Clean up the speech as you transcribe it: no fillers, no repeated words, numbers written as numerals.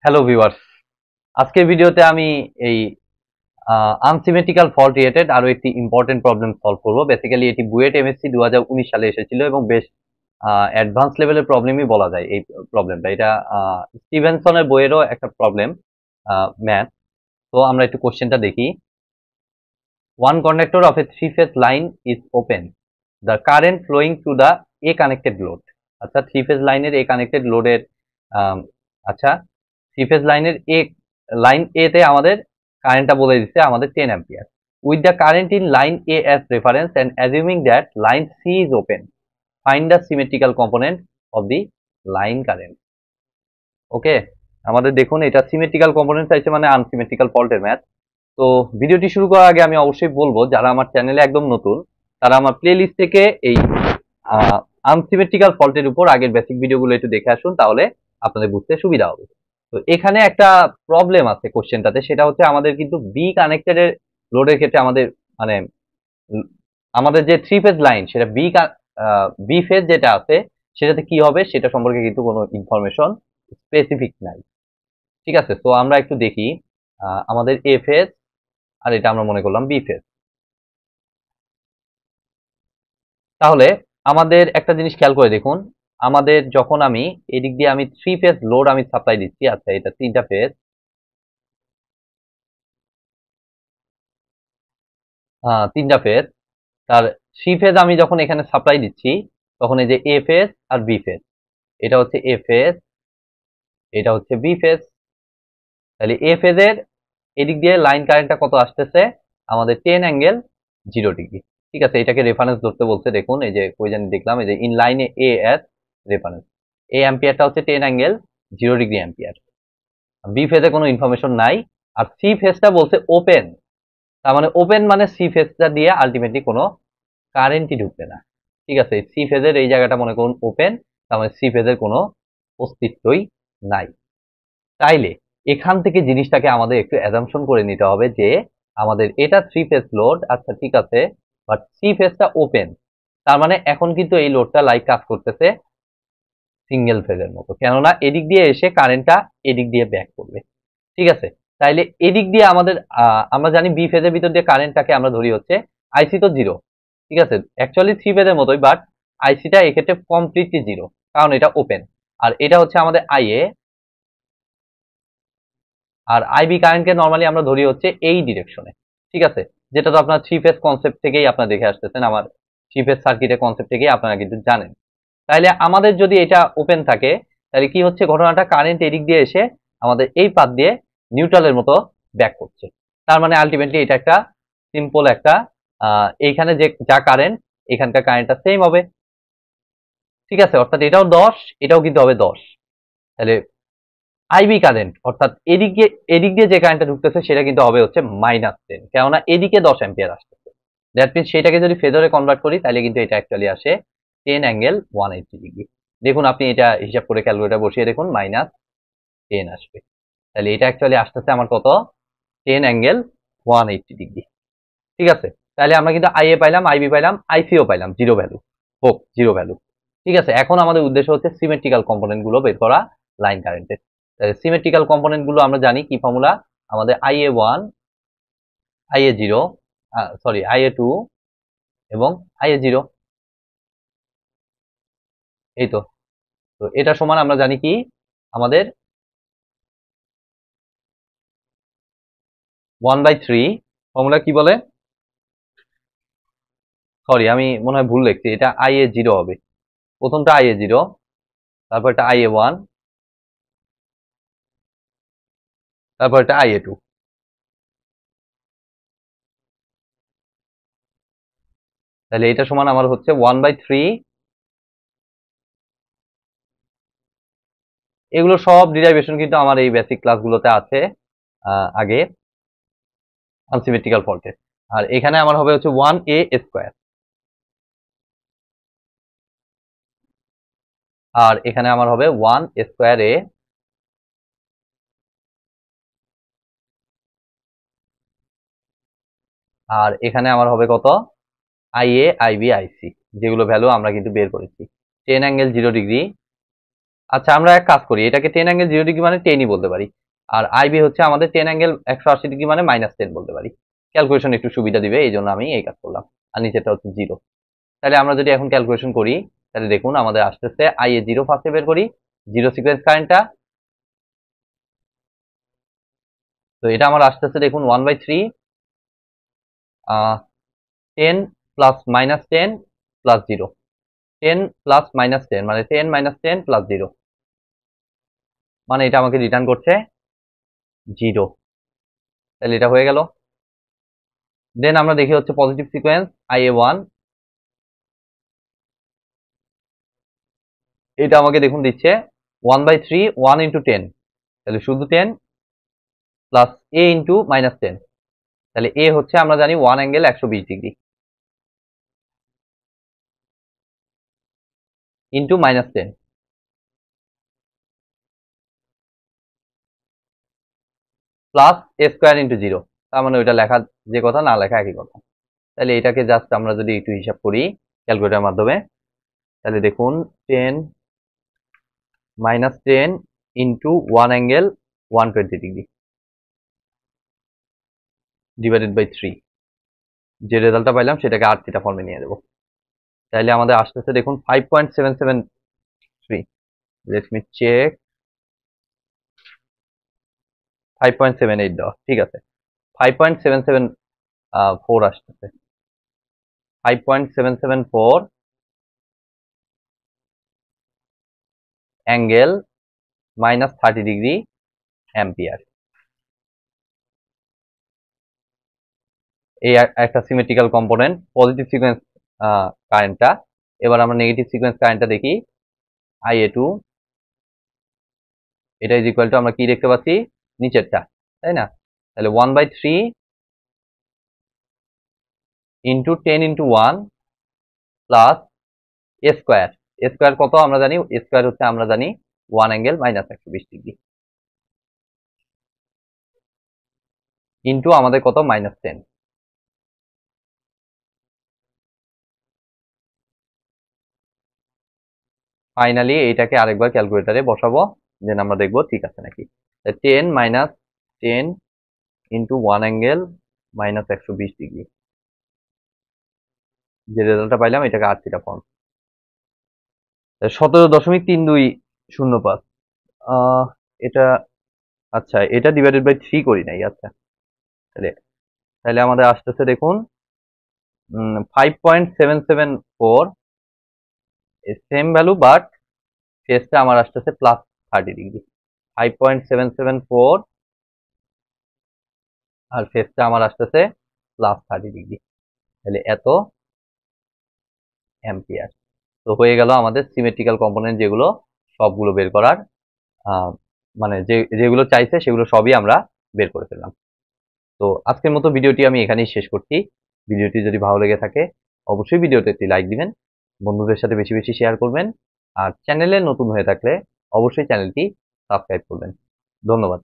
Hello viewers, আজকের ভিডিওতে আমি এই আনসিমেট্রিক্যাল ফল্ট রিলেটেড আরো একটি ইম্পর্টেন্ট প্রবলেম সলভ করব। বেসিক্যালি এটি বুয়েট এমএসসি 2019 সালে এসেছিল এবং বেশ অ্যাডভান্স লেভেলের প্রবলেমই বলা যায় এই প্রবলেমটা। এটা স্টিভেনসনের বইয়েরও একটা প্রবলেম, ম্যাথ। তো আমরা একটু কোশ্চেনটা দেখি। One conductor of a three phase line is open, the current flowing through the a connected load. আচ্ছা, থ্রি ফেজ লাইনের এ কানেক্টেড লোডের আচ্ছা থ্রি ফেজ লাইনের লাইন এ তে আমাদের কারেন্টটা বলে দিচ্ছে আমাদের 10 ampere. With the current in line A as reference and assuming that line C is open, find the symmetrical component of the line current. Okay, আমাদের দেখুন এটা সিমেট্রিক্যাল কম্পোনেন্ট চাইছে, মানে আনসিমেট্রিক্যাল ফল্টের ম্যাথ। তো ভিডিওটি শুরু করার আগে আমি অবশ্যই বলবো, যারা আমার চ্যানেলে একদম নতুন তারা আমার প্লে লিস্ট থেকে এই আনসিমেট্রিক্যাল ফল্টের উপর আগের বেসিক ভিডিওগুলো একটু দেখে আসুন, তাহলে আপনাদের বুঝতে সুবিধা হবে। তো এখানে একটা প্রবলেম আছে কোশ্চেনটাতে, সেটা হচ্ছে আমাদের কিন্তু বি কানেক্টেড এর লোডের ক্ষেত্রে আমাদের মানে আমাদের যে থ্রি ফেজ লাইন সেটা বি ফেজ যেটা আছে সেটাতে কি হবে সেটা সম্পর্কে কিন্তু কোনো ইনফরমেশন স্পেসিফিক নাই। ঠিক আছে, তো আমরা একটু দেখি আমাদের এ ফেজ আর এটা আমরা মনে করলাম বি ফেজ। তাহলে আমাদের একটা জিনিস খেয়াল করে দেখুন, আমাদের যখন আমি এদিক দিয়ে আমি থ্রি ফেজ লোড আমি সাপ্লাই দিচ্ছি, আচ্ছা এটা তিনটা ফেজ, তিনটা ফেজ, তার থ্রি ফেজ আমি যখন এখানে সাপ্লাই দিচ্ছি তখন এই যে এ ফেজ আর বি ফেজ, এটা হচ্ছে এ ফেজ, এটা হচ্ছে বি ফেজ। তাহলে এ ফেজের এদিক দিয়ে লাইন কারেন্টটা কত আসতেছে আমাদের 10 অ্যাঙ্গেল 0 ডিগ্রি। ঠিক আছে, এটাকে রেফারেন্স ধরতে বলছে। দেখুন এই যে কই জানি দেখলাম, এই যে ইন লাইনে এ এস রেফারেন্স, এ অ্যাম্পিয়ারটা হচ্ছে 10 অ্যাঙ্গেল 0 ডিগ্রি অ্যাম্পিয়ার। বি ফেজে কোনো ইনফরমেশন নাই, আর সি ফেজটা বলছে ওপেন। তার মানে ওপেন মানে সি ফেজটা দিয়ে আলটিমেটলি কোনো কারেন্টই ঢুকবে না। ঠিক আছে, সি ফেজের এই জায়গাটা মনে করুন ওপেন, তার মানে সি ফেজের কোনো অস্তিত্বই নাই। তাইলে এখান থেকে জিনিসটাকে আমাদের একটু অ্যাজাম্পশন করে নিতে হবে যে আমাদের এটা থ্রি ফেজ লোড, আচ্ছা ঠিক আছে, বাট সি ফেজটা ওপেন, তার মানে এখন কিন্তু এই লোডটা লাইক কাজ করতেছে সিঙ্গেল ফেজের মতো, কেননা এদিক দিয়ে এসে কারেন্টটা এদিক দিয়ে ব্যাক করবে। ঠিক আছে, তাইলে এদিক দিয়ে আমাদের আমরা জানি বি ফেজের ভিতর দিয়ে কারেন্টটাকে আমরা ধরি হচ্ছে আইসি তো জিরো। ঠিক আছে, অ্যাকচুয়ালি থ্রি ফেজের মতোই, বাট আইসিটা এক্ষেত্রে কমপ্লিটলি জিরো, কারণ এটা ওপেন। আর এটা হচ্ছে আমাদের আইএ, আর আইবি কারেন্টকে নর্মালি আমরা ধরি হচ্ছে এই ডিরেকশনে। ঠিক আছে, যেটা তো আপনার থ্রি ফেজ কনসেপ্ট থেকেই আপনারা দেখে আসতেছেন, আমার থ্রি ফেজ সার্কিটের কনসেপ্ট থেকেই আপনারা কিন্তু জানেন। তাইলে আমাদের যদি এটা ওপেন থাকে তাহলে কি হচ্ছে ঘটনাটা, কারেন্ট এদিক দিয়ে এসে আমাদের এই পাত দিয়ে নিউট্রালের মতো ব্যাক করছে। তার মানে আলটিমেটলি এটা একটা সিম্পল একটা এইখানে যে যা কারেন্ট এখানকার কারেন্টটা সেম হবে। ঠিক আছে, অর্থাৎ এটাও 10, এটাও কিন্তু হবে 10। তাহলে আইবি কারেন্ট অর্থাৎ এদিক দিয়ে যে কারেন্টটা ঢুকতেছে সেটা কিন্তু হবে হচ্ছে -10, কেননা এদিকে 10 অ্যাম্পিয়ার আসতেছে। দ্যাট মিনস সেটাকে যদি ফেজরে কনভার্ট করি তাহলে কিন্তু এটা অ্যাকচুয়ালি আসে 10 অ্যাঙ্গেল 180 ডিগ্রি। দেখুন আপনি এটা হিসাব করে ক্যালকুলেটর বসিয়ে দেখুন, -10 আসবে। তাহলে এটা অ্যাকচুয়ালি আসতেছে আমার কত, 10 অ্যাঙ্গেল 180 ডিগ্রি। ঠিক আছে, তাহলে আমরা কিন্তু আইএ পাইলাম, আইবি পাইলাম, আইসিও পাইলাম জিরো ভ্যালু, হোক জিরো ভ্যালু। ঠিক আছে, এখন আমাদের উদ্দেশ্য হচ্ছে সিমেট্রিক্যাল কম্পোনেন্ট গুলো বের করা লাইন কারেন্টের। সিমেট্রিক্যাল কম্পোনেন্ট গুলো আমরা জানি কি ফর্মুলা, আমাদের IA1, IA0, সরি IA2 এবং IA0। এই তো, তো এটা সমান আমরা জানি কি আমাদের 1/3। ফর্মুলা কি বলে, সরি আমি মনে হয় ভুল লিখছি, এটা IA0 হবে। প্রথমটা IA0, তারপর এটা IA1, তারপর এটা IA2। তাহলে এটা সমান আমার হচ্ছে 1/3, এগুলো সব ডিরাইভেশন কিন্তু আমার এই বেসিক ক্লাসগুলোতে আছে আগে আনসিমেট্রিক্যাল ফল্টে। আর এখানে আমার হবে হচ্ছে 1a², আর এখানে আমার হবে 1² আর এখানে আমার হবে কত, IA, IB, IC, যেগুলো ভ্যালু আমরা কিন্তু বের করেছি। 10 অ্যাঙ্গেল 0 ডিগ্রি আচ্ছা আমরা এক কাজ করি, এটাকে 10 অ্যাঙ্গেল 0 ডিগ্রি মানে 10ই বলতে পারি, আর আইবি হচ্ছে আমাদের 10 অ্যাঙ্গেল 180 ডিগ্রি মানে -10 বলতে পারি। ক্যালকুলেশন একটু সুবিধা দিবে, এই জন্য আমি এই কাজ করলাম। আর নিচেটা হচ্ছে 0। তাহলে আমরা যদি এখন ক্যালকুলেশন করি, তাহলে দেখুন আমাদের আসতেছে আই এ 0 ফার্স্টে বের করি, 0 সিকোয়েন্স কারেন্টটা। তো এটা আমার আসতেছে দেখুন 1/3 10 প্লাস -10 প্লাস 0, 10 প্লাস -10 মানে 10 -10 প্লাস 0, মানে এটা আমাকে রিটার্ন করছে 0। তাহলে এটা হয়ে গেল। দেন আমরা দেখি হচ্ছে পজিটিভ সিকোয়েন্স IA1, এটা আমাকে দেখুন দিচ্ছে 1/3 1 ইন্টু 10, তাহলে শুধু 10 প্লাস এ ইন্টু -10, তাহলে এ হচ্ছে আমরা জানি 1 অ্যাঙ্গেল 120 ডিগ্রি ইন্টু -10 প্লাস এ স্কোয়ার ইন্টু 0, তার মানে ওইটা লেখা যে কথা না লেখা একই কথা। তাহলে এটাকে জাস্ট আমরা যদি একটু হিসাব করি ক্যালকুলেটরের মাধ্যমে, তাহলে দেখুন 10 -10 into 1 angle 120 degree divided by 3, যে রেজাল্টটা পাইলাম সেটাকে আর থিটা ফর্মে নিয়ে দেবো। তাহলে আমাদের আসতেছে দেখুন 5.773, লেট মি চেক, 5.78 দেওয়া, ঠিক আছে। 5.774 আসতেছে, 5.774 অ্যাঙ্গেল -30 ডিগ্রি অ্যাম্পিয়ার। এই একটা সিমেট্রিক্যাল কম্পোনেন্ট পজিটিভ সিকোয়েন্স কারেন্টটা। এবার আমরা নেগেটিভ সিকোয়েন্স কারেন্টটা দেখি, IA2, এটা ইজ ইকুয়াল টু আমরা কি দেখতে পাচ্ছি নিচেরটা, তাই না? তাহলে 1/3 ইন্টু 10 ইন্টু 1 প্লাস এ স্কোয়ার, এ স্কোয়ার কত আমরা জানি, এ স্কোয়ার হচ্ছে আমরা জানি 1 অ্যাঙ্গেল -120 ডিগ্রি ইন্টু আমাদের কত -10। ফাইনালি এইটাকে আরেকবার ক্যালকুলেটারে বসাবো, দেন আমরা দেখবো ঠিক আছে নাকি। 10 -10 ইন্টু 1 অ্যাঙ্গেল -120 ডিগ্রি, যে রেজাল্টটা পাইলাম এটাকে আর থিটা ফর্ম, 17.3205। এটা আচ্ছা, এটা ডিভাইডেড বাই 3 করি নাই। আচ্ছা, তাহলে তাহলে আমাদের আসতেছে দেখুন 5.774, সেম ভ্যালু বাট ফেসটা আমার আসতেছে +30 ডিগ্রি, 5.774 আর ফেসটা আমার আসতেছে +30 ডিগ্রি, তাহলে এত অ্যাম্পিয়ার। তো হয়ে গেল আমাদের সিমেট্রিক্যাল কম্পোনেন্ট যেগুলো সবগুলো বের করার, মানে যেগুলো চাইছে সেগুলো সবই আমরা বের করে ফেললাম। তো আজকের মতো ভিডিওটি আমি এখানেই শেষ করছি। ভিডিওটি যদি ভালো লেগে থাকে অবশ্যই ভিডিওতে একটি লাইক দিবেন, বন্ধুদের সাথে বেশি বেশি শেয়ার করবেন, আর চ্যানেলে নতুন হয়ে থাকলে অবশ্যই চ্যানেলটি সাবস্ক্রাইব করবেন। ধন্যবাদ।